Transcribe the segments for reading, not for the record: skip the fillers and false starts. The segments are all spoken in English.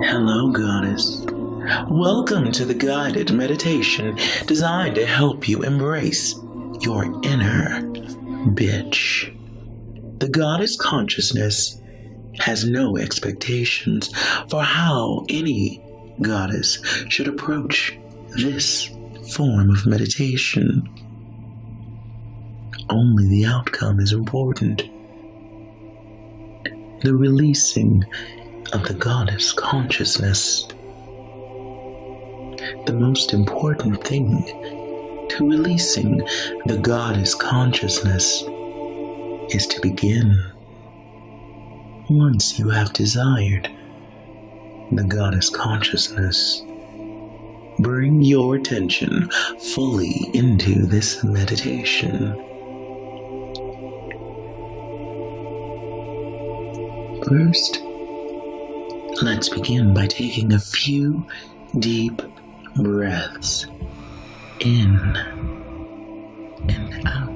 Hello, Goddess. Welcome to the guided meditation designed to help you embrace your inner bitch. The Goddess consciousness has no expectations for how any goddess should approach this form of meditation. Only the outcome is important. The releasing of the Goddess consciousness. The most important thing to releasing the Goddess consciousness is to begin. Once you have desired the Goddess consciousness, bring your attention fully into this meditation. First, let's begin by taking a few deep breaths in and out.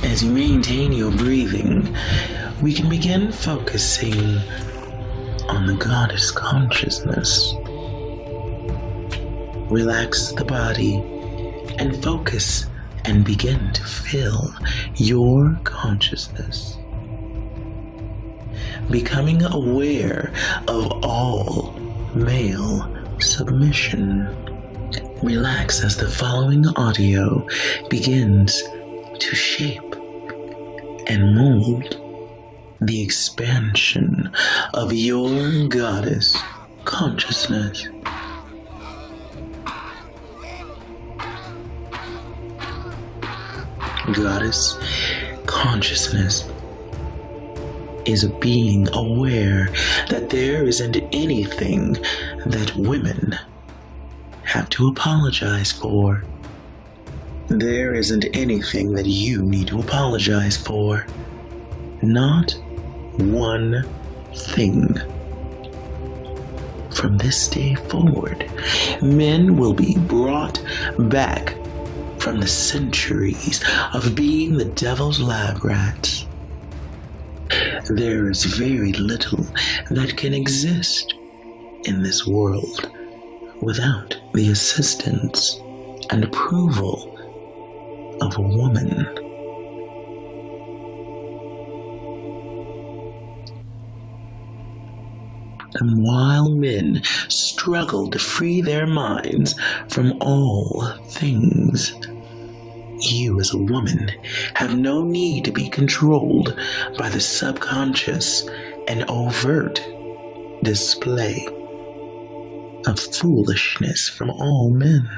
As you maintain your breathing, we can begin focusing on the Goddess consciousness. Relax the body and focus and begin to fill your consciousness. Becoming aware of all male submission. Relax as the following audio begins to shape and mold the expansion of your Goddess consciousness. Goddess consciousness is a being aware that there isn't anything that women have to apologize for. There isn't anything that you need to apologize for. Not one thing. From this day forward, men will be brought back from the centuries of being the devil's lab rats. There is very little that can exist in this world without the assistance and approval of a woman. And while men struggle to free their minds from all things, you as a woman have no need to be controlled by the subconscious and overt display of foolishness from all men.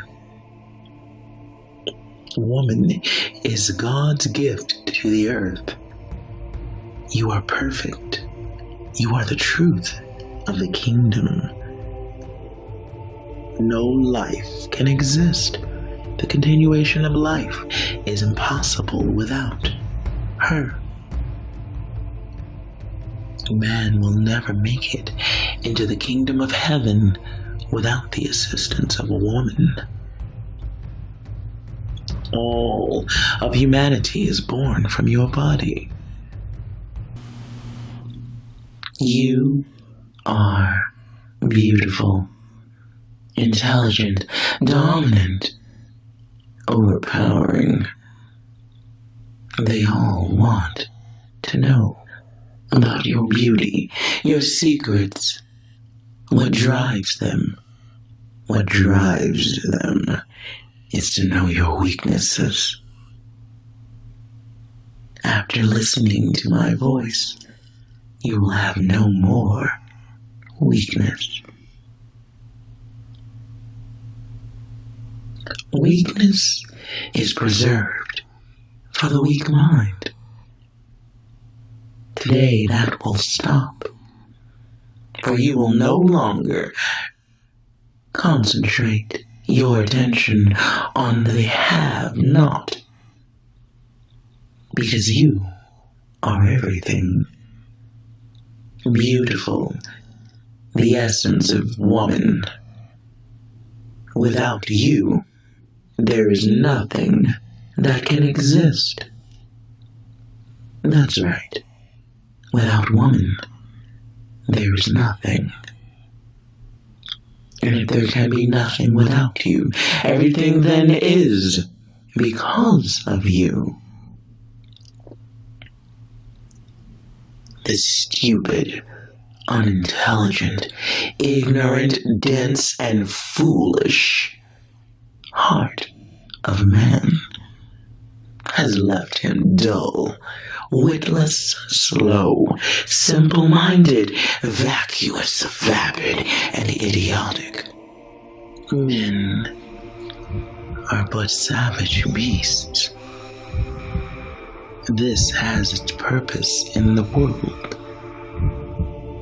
Woman is God's gift to the earth. You are perfect. You are the truth of the kingdom. no life can exist. The continuation of life is impossible without her. Man will never make it into the kingdom of heaven without the assistance of a woman. All of humanity is born from your body. You are beautiful, intelligent, dominant, overpowering. They all want to know about your beauty, your secrets, what drives them. What drives them is to know your weaknesses. After listening to my voice, you will have no more weakness. Weakness is preserved for the weak mind. Today that will stop, for you will no longer concentrate your attention on the have-not, because you are everything. Beautiful, the essence of woman. Without you, there is nothing that can exist. That's right. Without woman, there is nothing. And if there can be nothing without you, everything then is because of you. The stupid, unintelligent, ignorant, dense, and foolish heart of man has left him dull, witless, slow, simple-minded, vacuous, vapid, and idiotic. Men are but savage beasts. This has its purpose in the world,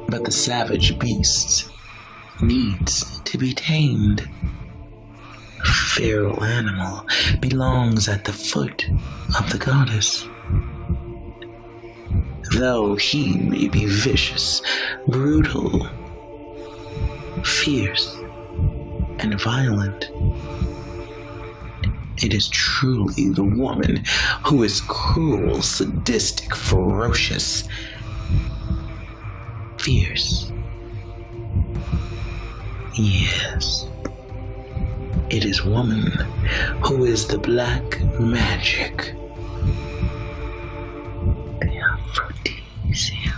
but the savage beast needs to be tamed. A feral animal belongs at the foot of the goddess. Though he may be vicious, brutal, fierce, and violent, it is truly the woman who is cruel, sadistic, ferocious, fierce. Yes, it is woman who is the black magic, the aphrodisiac.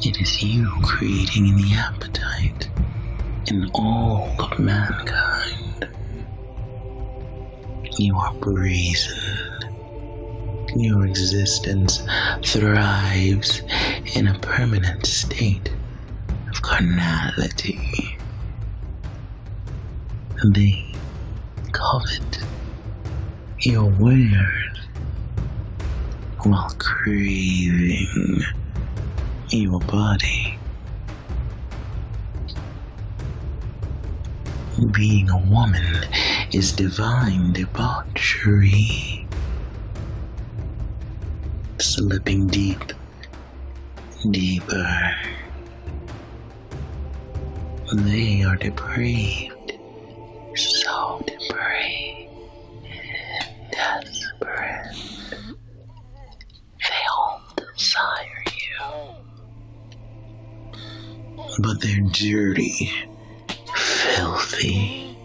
It is you creating the appetite in all of mankind. You are brazen. Your existence thrives in a permanent state of carnality. They covet your wares while craving your body. Being a woman is divine debauchery. Slipping deep, deeper. They are depraved, so depraved, desperate. They all desire you, but they're dirty, filthy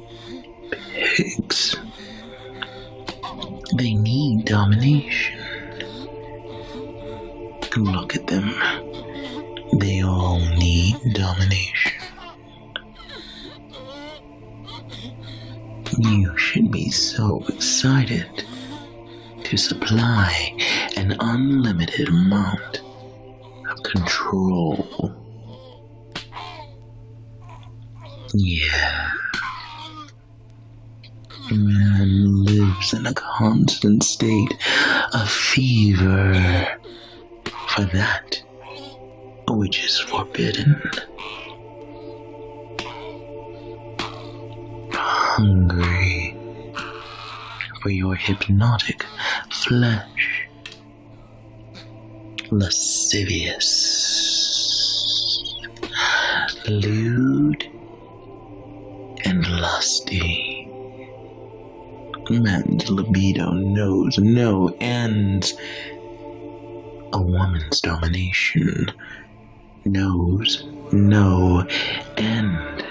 pigs. They need domination. Look at them. They all need domination. You should be so excited to supply an unlimited amount of control. Yeah. Man lives in a constant state of fever for that which is forbidden. hungry for your hypnotic flesh, lascivious, lewd, and lusty. Man's libido knows no ends. A woman's domination knows no end.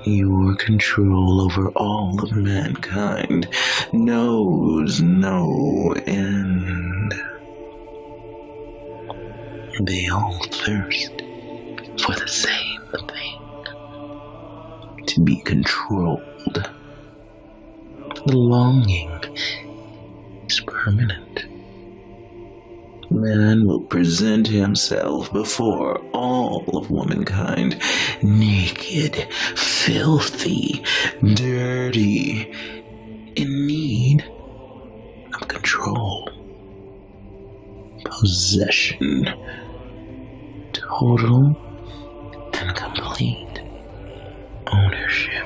Your control over all of mankind knows no end. They all thirst for the same thing: to be controlled. The longing is permanent. Man will present himself before all of womankind, naked, filthy, dirty, in need of control, possession, total and complete ownership.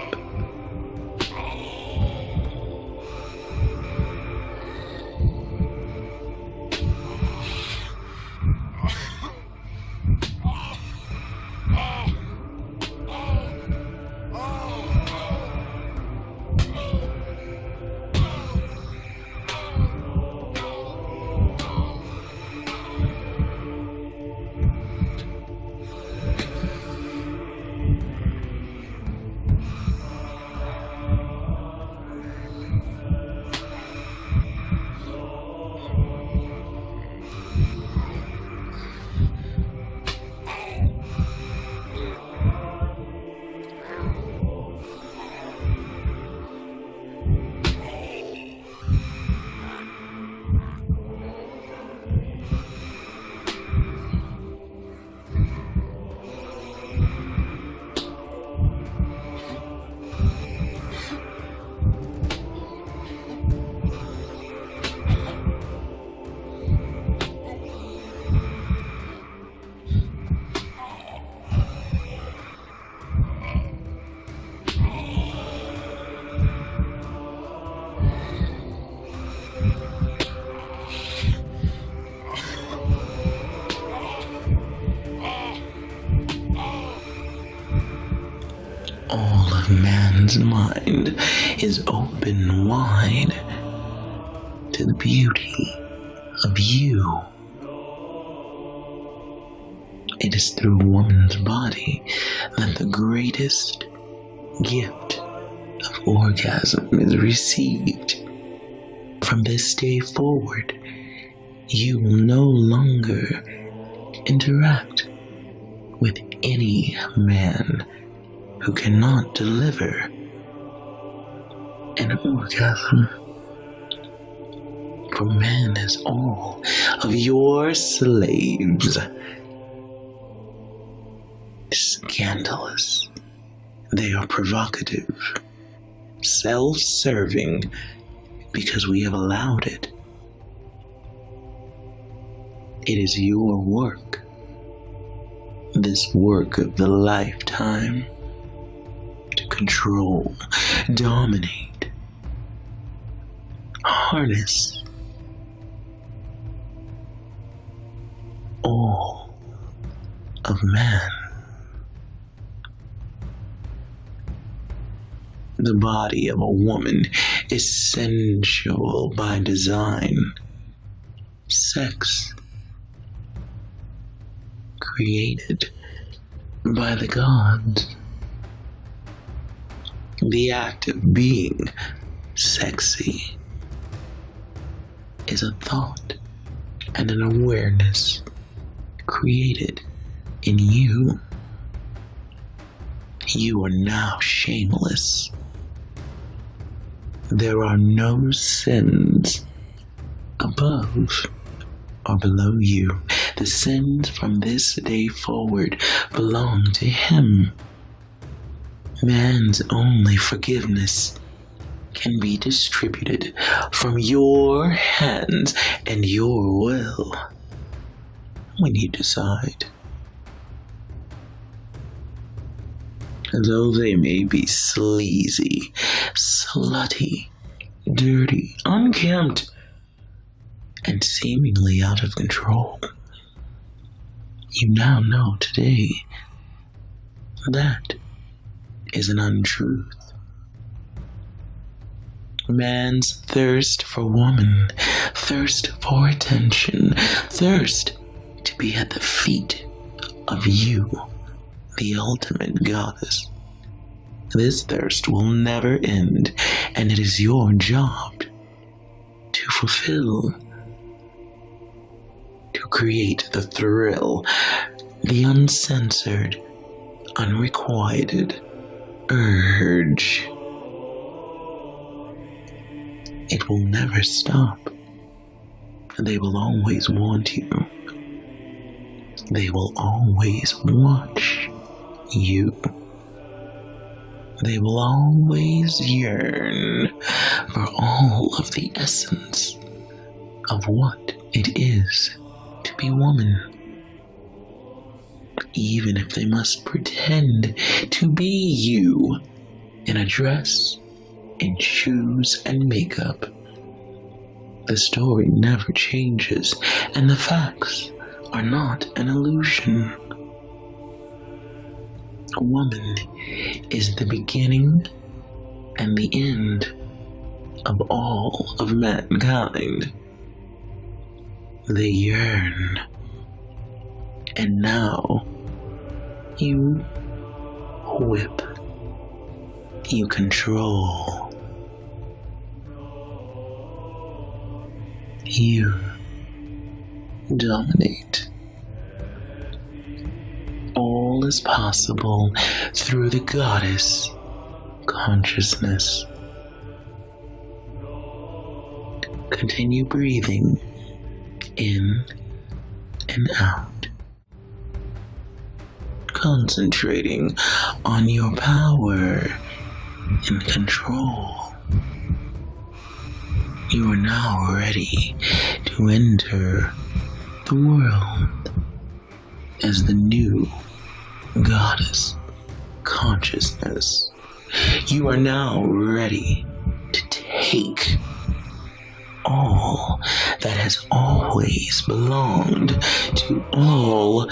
All of man's mind is open wide to the beauty of you. It is through woman's body that the greatest gift of orgasm is received. From this day forward, you will no longer interact with any man who cannot deliver an orgasm. For man is all of your slaves. Scandalous. They are provocative, self-serving, because we have allowed it. It is your work, this work of the lifetime, to control, dominate, harness all of man. The body of a woman is sensual by design. Sex created by the gods. The act of being sexy is a thought and an awareness created in you. You are now shameless. There are no sins above or below you. The sins from this day forward belong to him. Man's only forgiveness can be distributed from your hands and your will when you decide. Though they may be sleazy, slutty, dirty, unkempt, and seemingly out of control, you now know today that is an untruth. Man's thirst for woman, thirst for attention, thirst to be at the feet of you, the ultimate goddess. This thirst will never end, and it is your job to fulfill, to create the thrill, the uncensored, unrequited urge. It will never stop. They will always want you. They will always watch you. They will always yearn for all of the essence of what it is to be woman. Even if they must pretend to be you in a dress, in shoes and makeup, the story never changes, and the facts are not an illusion. A woman is the beginning and the end of all of mankind. They yearn, and now you whip, you control, you dominate. All is possible through the goddess consciousness. Continue breathing in and out, concentrating on your power and control. You are now ready to enter the world as the new goddess consciousness. You are now ready to take all that has always belonged to all of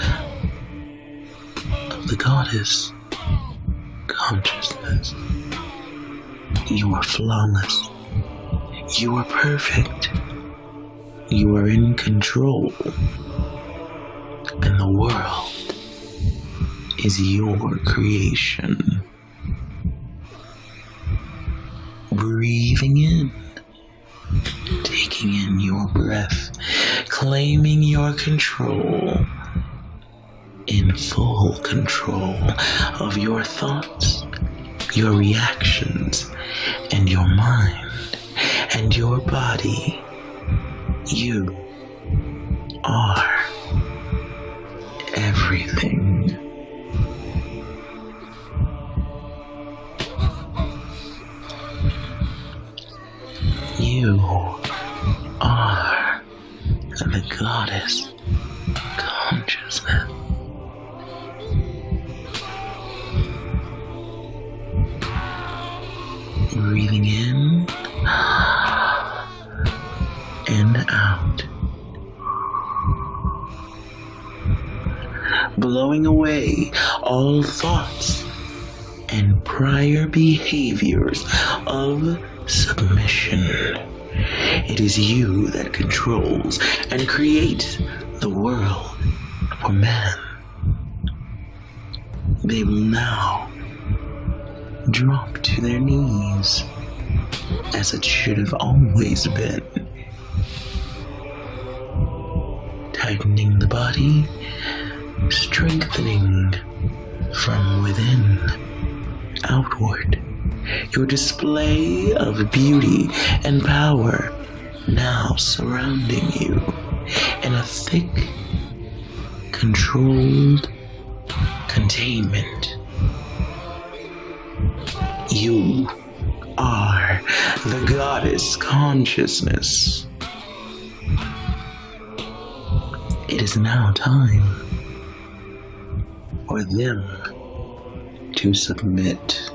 the goddess consciousness. You are flawless. You are perfect. You are in control. And the world is your creation. Breathing in, taking in your breath, claiming your control, in full control of your thoughts, your reactions, and your mind, and your body. You are everything. You are the goddess consciousness. Breathing in and out. Blowing away all thoughts and prior behaviors of submission. It is you that controls and creates the world for man. They will now drop to their knees, as it should have always been. Tightening the body, strengthening from within outward. Your display of beauty and power now surrounding you in a thick, controlled containment. You are the goddess consciousness. It is now time for them to submit